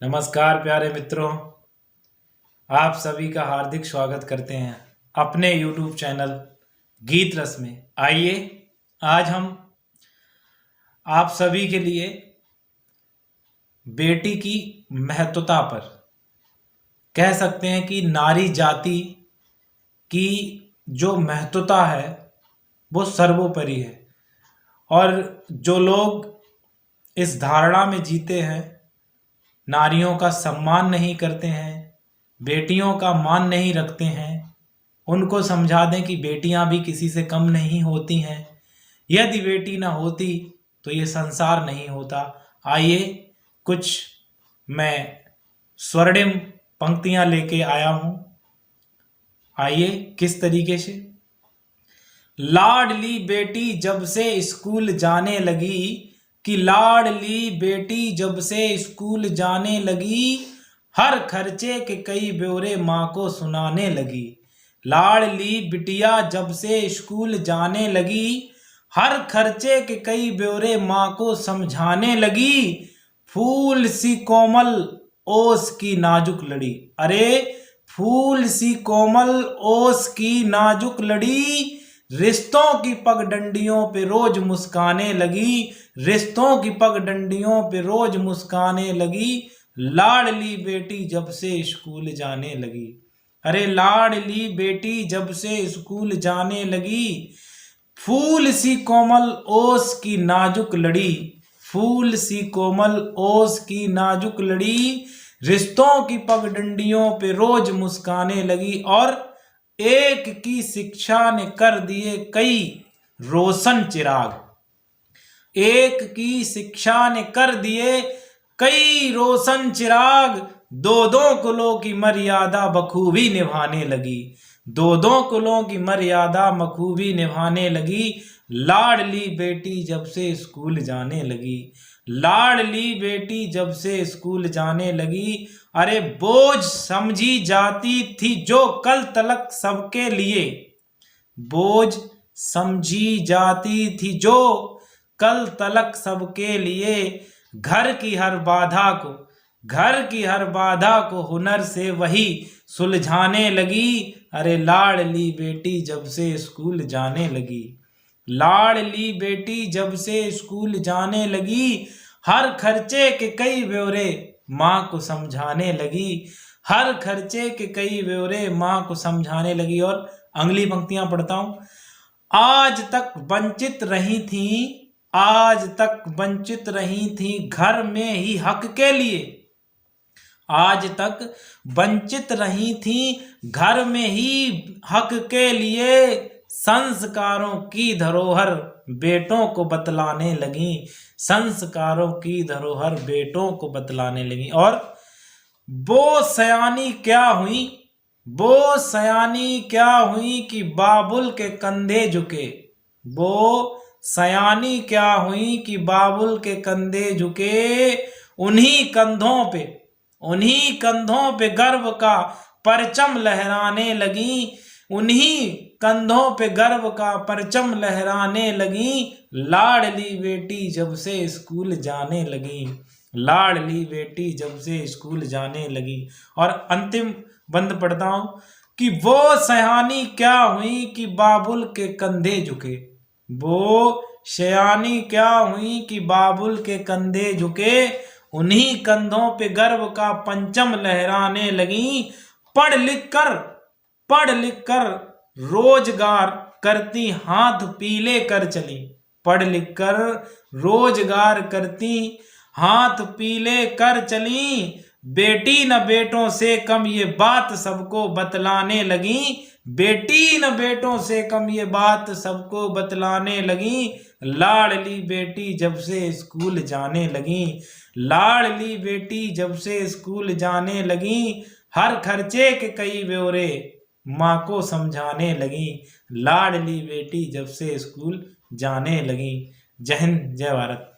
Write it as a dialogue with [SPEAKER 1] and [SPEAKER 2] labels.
[SPEAKER 1] नमस्कार प्यारे मित्रों, आप सभी का हार्दिक स्वागत करते हैं अपने YouTube चैनल गीत रस में। आइए आज हम आप सभी के लिए बेटी की महत्वता पर कह सकते हैं कि नारी जाति की जो महत्वता है वो सर्वोपरि है। और जो लोग इस धारणा में जीते हैं, नारियों का सम्मान नहीं करते हैं, बेटियों का मान नहीं रखते हैं, उनको समझा दें कि बेटियां भी किसी से कम नहीं होती हैं। यदि बेटी ना होती तो ये संसार नहीं होता। आइए कुछ मैं स्वर्णिम पंक्तियां लेके आया हूं। आइए किस तरीके से। लाडली बेटी जब से स्कूल जाने लगी, कि लाडली बेटी जब से स्कूल जाने लगी, हर खर्चे के कई ब्यौरे माँ को सुनाने लगी। लाडली बिटिया जब से स्कूल जाने लगी, हर खर्चे के कई ब्यौरे माँ को समझाने लगी। फूल सी कोमल ओस की नाजुक लड़ी, अरे फूल सी कोमल ओस की नाजुक लड़ी, रिश्तों की पगडंडियों पे रोज मुस्काने लगी। रिश्तों की पगडंडियों पे रोज मुस्काने लगी। लाडली बेटी जब से स्कूल जाने लगी, अरे लाडली बेटी जब से स्कूल जाने लगी। फूल सी कोमल ओस की नाजुक लड़ी, फूल सी कोमल ओस की नाजुक लड़ी, रिश्तों की पगडंडियों पे रोज मुस्काने लगी। और एक की शिक्षा ने कर दिए कई रोशन चिराग, एक की शिक्षा ने कर दिए कई रोशन चिराग, दो दो कुलों की मर्यादा बखूबी निभाने लगी। दो दो कुलों की मर्यादा बखूबी निभाने लगी। लाडली बेटी जब से स्कूल जाने लगी, लाडली बेटी जब से स्कूल जाने लगी। अरे बोझ समझी जाती थी जो कल तलक सबके लिए, बोझ समझी जाती थी जो कल तलक सबके लिए, घर की हर बाधा को, घर की हर बाधा को हुनर से वही सुलझाने लगी। अरे लाडली बेटी जब से स्कूल जाने लगी, लाडली बेटी जब से स्कूल जाने लगी, हर खर्चे के कई ब्यौरे माँ को समझाने लगी। हर खर्चे के कई ब्यौरे माँ को समझाने लगी। और अगली पंक्तियां पढ़ता हूं। आज तक वंचित रही थी, आज तक वंचित रही थी घर में ही हक के लिए, आज तक वंचित रही थी घर में ही हक के लिए, संस्कारों की धरोहर बेटों को बतलाने लगी, संस्कारों की धरोहर बेटों को बतलाने लगी। और वो सयानी क्या हुई, वो सयानी क्या हुई कि बाबुल के कंधे झुके, वो सयानी क्या हुई कि बाबुल के कंधे झुके, उन्हीं कंधों पे, उन्हीं कंधों पे गर्व का परचम लहराने लगी, उन्हीं कंधों पे गर्व का परचम लहराने लगी। लाडली बेटी जब से स्कूल जाने लगी, लाडली बेटी जब से स्कूल जाने लगी। और अंतिम बंद पढ़ता हूं कि वो सयानी क्या हुई कि बाबुल के कंधे झुके, वो सयानी क्या हुई कि बाबुल के कंधे झुके, उन्हीं कंधों पे गर्व का पंचम लहराने लगी। पढ़ लिख कर रोजगार करती हाथ पीले कर चली, पढ़ लिख कर रोजगार करती हाथ पीले कर चली, बेटी न बेटों से कम ये बात सबको बतलाने लगी, बेटी न बेटों से कम ये बात सबको बतलाने लगी। लाडली बेटी जब से स्कूल जाने लगी, लाडली बेटी जब से स्कूल जाने लगी, हर खर्चे के कई ब्यौरे माँ को समझाने लगी। लाडली बेटी जब से स्कूल जाने लगी। जय हिंद, जय भारत।